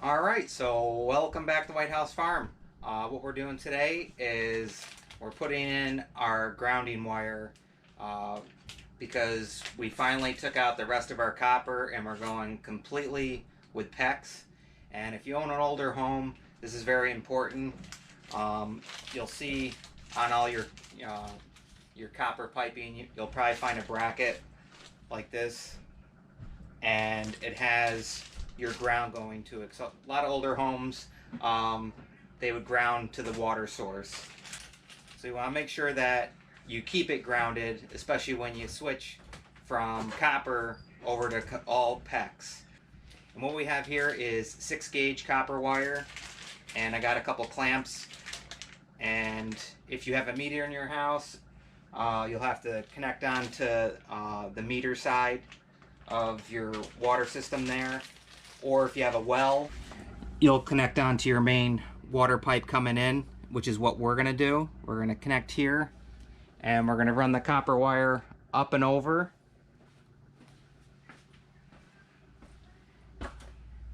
Alright, so welcome back to White House Farm. What we're doing today is we're putting in our grounding wire because we finally took out the rest of our copper and we're going completely with Pex. And if you own an older home, this is very important. You'll see on all your copper piping, you'll probably find a bracket like this, and it has your ground going to it. So a lot of older homes, they would ground to the water source. So you want to make sure that you keep it grounded, especially when you switch from copper over to all Pex. And what we have here is 6-gauge copper wire, and I got a couple clamps. And if you have a meter in your house, you'll have to connect on to the meter side of your water system there. Or if you have a well, you'll connect onto your main water pipe coming in, which is what we're gonna do. We're gonna connect here, and we're gonna run the copper wire up and over.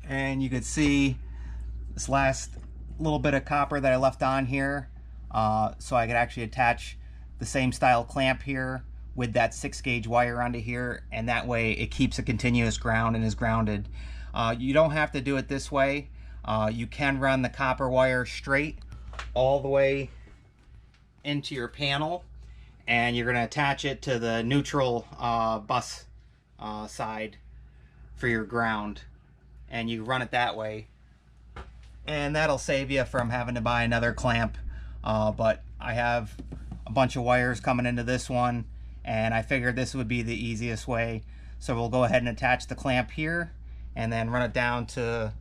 And you can see this last little bit of copper that I left on here, so I could actually attach the same style clamp here with that 6-gauge wire onto here, and that way it keeps a continuous ground and is grounded. You don't have to do it this way. You can run the copper wire straight all the way into your panel, and you're going to attach it to the neutral bus side for your ground, and you run it that way, and that'll save you from having to buy another clamp. But I have a bunch of wires coming into this one, and I figured this would be the easiest way. So we'll go ahead and attach the clamp here and then run it down to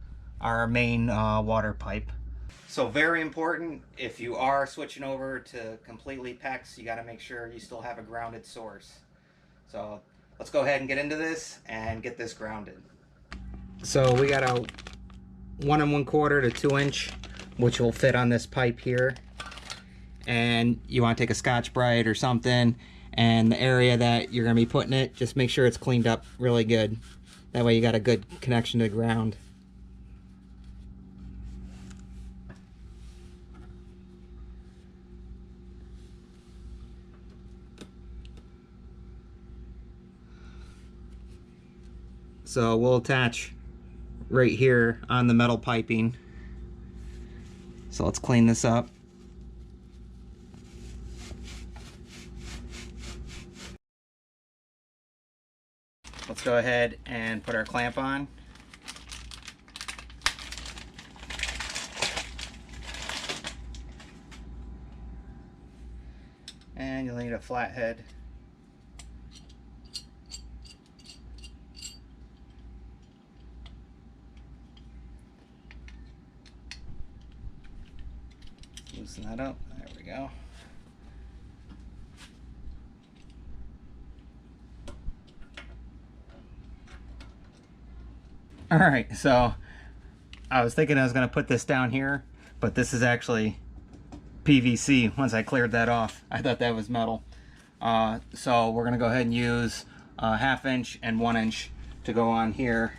our main water pipe. So very important, if you are switching over to completely Pex, you got to make sure you still have a grounded source. So let's go ahead and get into this and get this grounded. So we got a 1 1/4 to 2 inch, which will fit on this pipe here. And you want to take a Scotch-Brite or something, and the area that you're going to be putting it, just make sure it's cleaned up really good. That way you got a good connection to the ground. So we'll attach right here on the metal piping. So let's clean this up. Let's go ahead and put our clamp on. And you'll need a flathead. Loosen that up. There we go. Alright, so I was thinking I was going to put this down here, but this is actually PVC. Once I cleared that off, I thought that was metal. So we're going to go ahead and use 1/2 inch and 1 inch to go on here.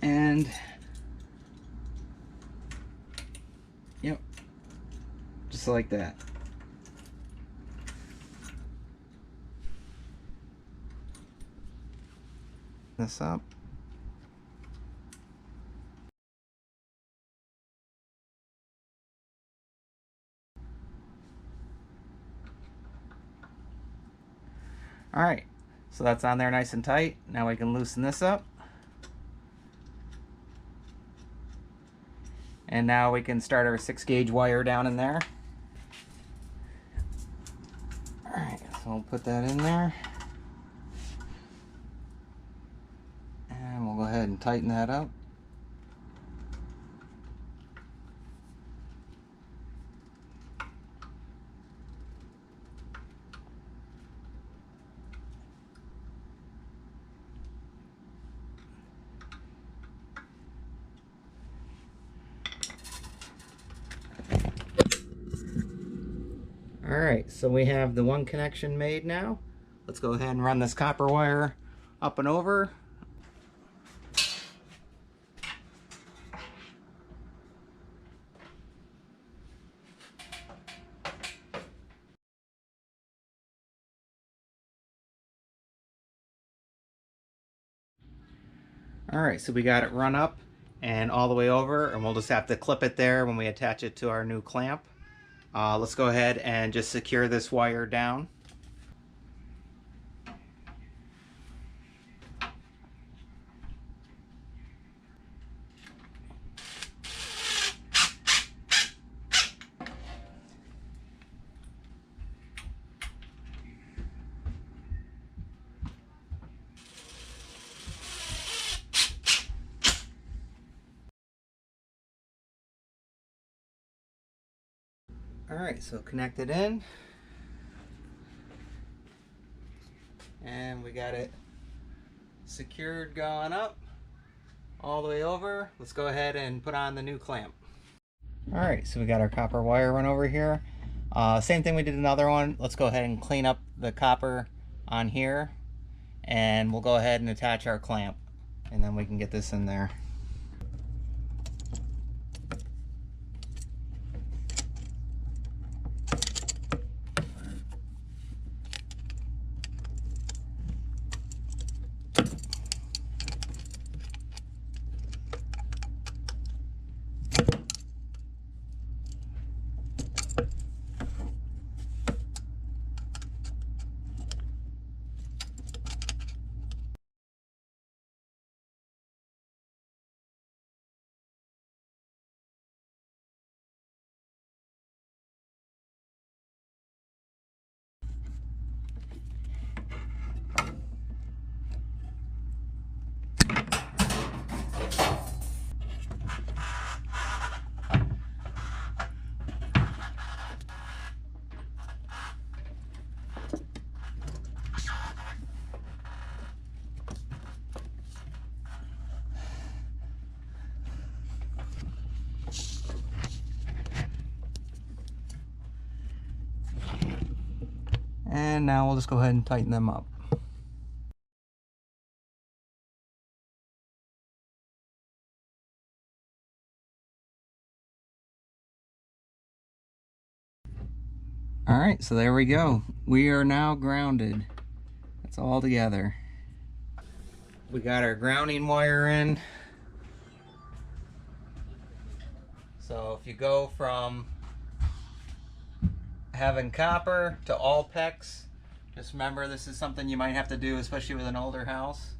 And yep, just like that. This up. All right, so that's on there nice and tight. Now we can loosen this up. And now we can start our 6-gauge wire down in there. All right, so we'll put that in there. And we'll go ahead and tighten that up. Alright, so we have the one connection made now. Let's go ahead and run this copper wire up and over. Alright, so we got it run up and all the way over, and we'll just have to clip it there when we attach it to our new clamp. Let's go ahead and just secure this wire down. Alright, so connect it in. And we got it secured going up all the way over. Let's go ahead and put on the new clamp. Alright, so we got our copper wire run over here. Same thing we did another one. Let's go ahead and clean up the copper on here, and we'll go ahead and attach our clamp, and then we can get this in there. And now we'll just go ahead and tighten them up. Alright, so there we go. We are now grounded. It's all together. We got our grounding wire in. So if you go from having copper to all Pex, just remember this is something you might have to do, especially with an older house.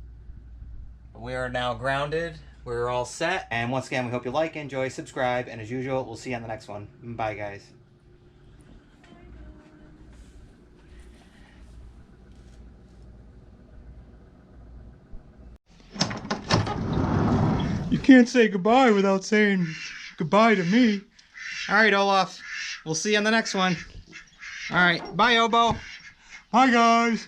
We are now grounded. We're all set. And once again, we hope you like, enjoy, subscribe, and as usual, we'll see you on the next one. Bye, guys. You can't say goodbye without saying goodbye to me. All right, Olaf. We'll see you on the next one. All right. Bye, Obo. Bye, guys.